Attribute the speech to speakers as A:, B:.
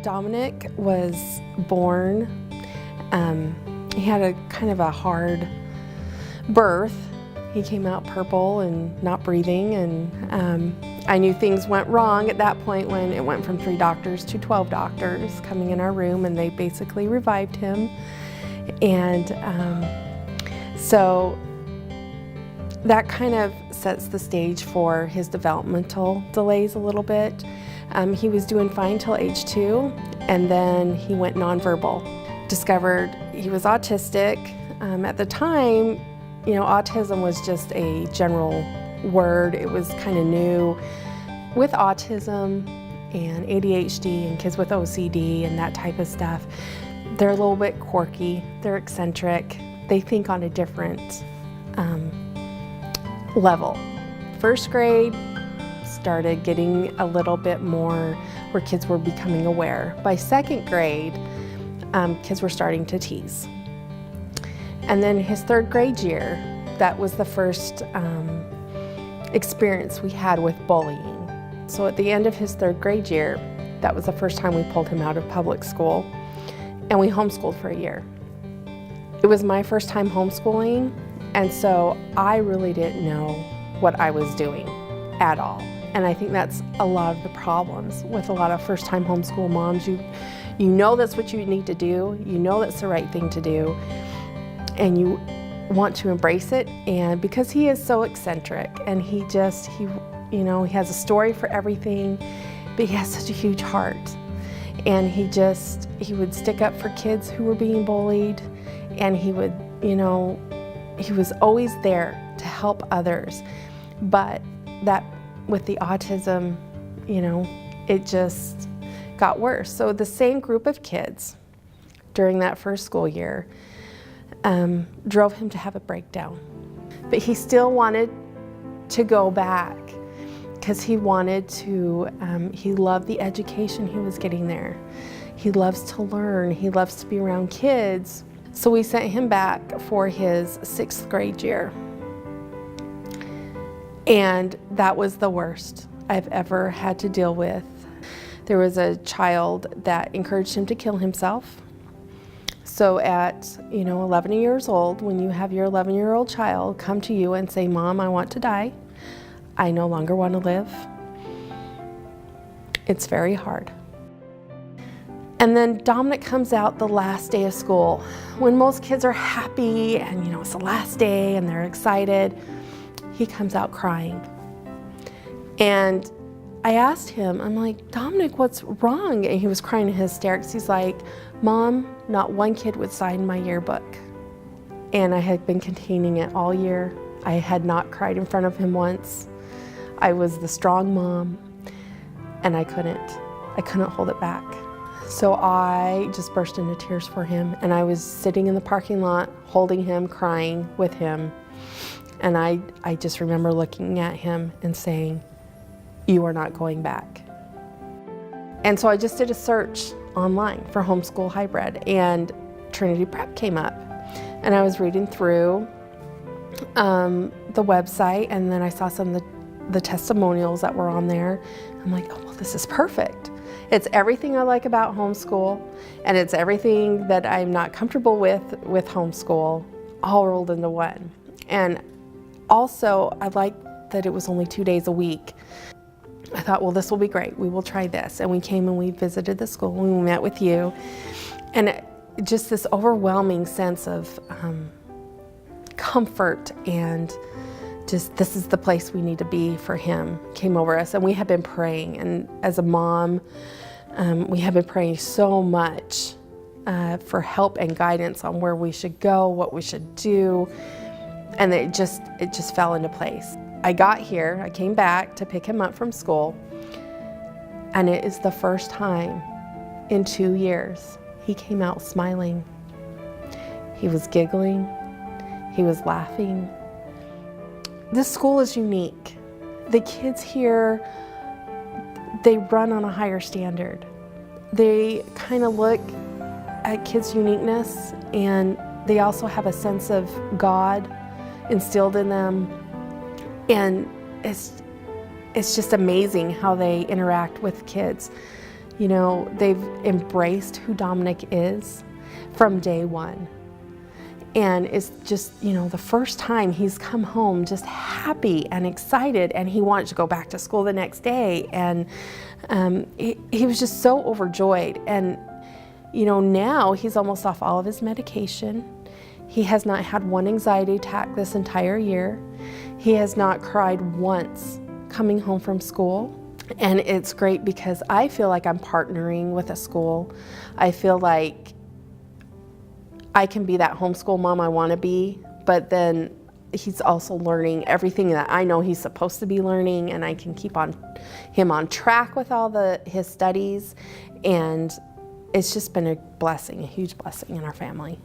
A: Dominic was born, he had a kind of a hard birth. He came out purple and not breathing, and I knew things went wrong at that point when it went from 3 doctors to 12 doctors coming in our room, and they basically revived him. And so that kind of sets the stage for his developmental delays a little bit. He was doing fine till age 2, and then he went nonverbal. Discovered he was autistic. At the time, you know, autism was just a general word. It was kind of new. With autism and ADHD and kids with OCD and that type of stuff, they're a little bit quirky, they're eccentric, they think on a different level. First grade started getting a little bit more where kids were becoming aware. By second grade, kids were starting to tease. And then his 3rd grade year, that was the first experience we had with bullying. So at the end of his 3rd grade year, that was the first time we pulled him out of public school, and we homeschooled for a year. It was my first time homeschooling, and so I really didn't know what I was doing at all. And I think that's a lot of the problems with a lot of first-time homeschool moms. You know that's what you need to do, you know that's the right thing to do, and you want to embrace it. And because he is so eccentric, and he you know, he has a story for everything, but he has such a huge heart. And he would stick up for kids who were being bullied, and he would, you know, he was always there to help others. But that with the autism, you know, it just got worse. So the same group of kids during that first school year drove him to have a breakdown. But he still wanted to go back because he wanted to, he loved the education he was getting there. He loves to learn, he loves to be around kids. So we sent him back for his 6th grade year. And that was the worst I've ever had to deal with. There was a child that encouraged him to kill himself. So at, you know, 11 years old, when you have your 11-year-old child come to you and say, "Mom, I want to die. I no longer want to live," it's very hard. And then Dominic comes out the last day of school, when most kids are happy and, you know, it's the last day and they're excited. He comes out crying. And I asked him, I'm like, "Dominic, what's wrong?" And he was crying in hysterics. He's like, "Mom, not one kid would sign my yearbook." And I had been containing it all year. I had not cried in front of him once. I was the strong mom, and I couldn't hold it back. So I just burst into tears for him, and I was sitting in the parking lot holding him, crying with him. And I just remember looking at him and saying, "You are not going back." And so I just did a search online for homeschool hybrid, and Trinity Prep came up. And I was reading through the website, and then I saw some of the testimonials that were on there. I'm like, "Oh, well, this is perfect. It's everything I like about homeschool, and it's everything that I'm not comfortable with homeschool, all rolled into one." And also, I liked that it was only 2 days a week. I thought, well, this will be great. We will try this. And we came and we visited the school, and we met with you. And just this overwhelming sense of comfort and just, this is the place we need to be for him, came over us. And we have been praying. And as a mom, we have been praying so much for help and guidance on where we should go, what we should do. And it just fell into place. I got here, I came back to pick him up from school, and it is the first time in 2 years he came out smiling. He was giggling, he was laughing. This school is unique. The kids here, they run on a higher standard. They kind of look at kids' uniqueness, and they also have a sense of God instilled in them. And it's just amazing how they interact with kids. You know, they've embraced who Dominic is from day one. And it's just, you know, the first time he's come home just happy and excited, and he wanted to go back to school the next day. And he was just so overjoyed. And, you know, now he's almost off all of his medication. He has not had one anxiety attack this entire year. He has not cried once coming home from school. And it's great because I feel like I'm partnering with a school. I feel like I can be that homeschool mom I want to be, but then he's also learning everything that I know he's supposed to be learning, and I can keep him on track with all his studies. And it's just been a blessing, a huge blessing in our family.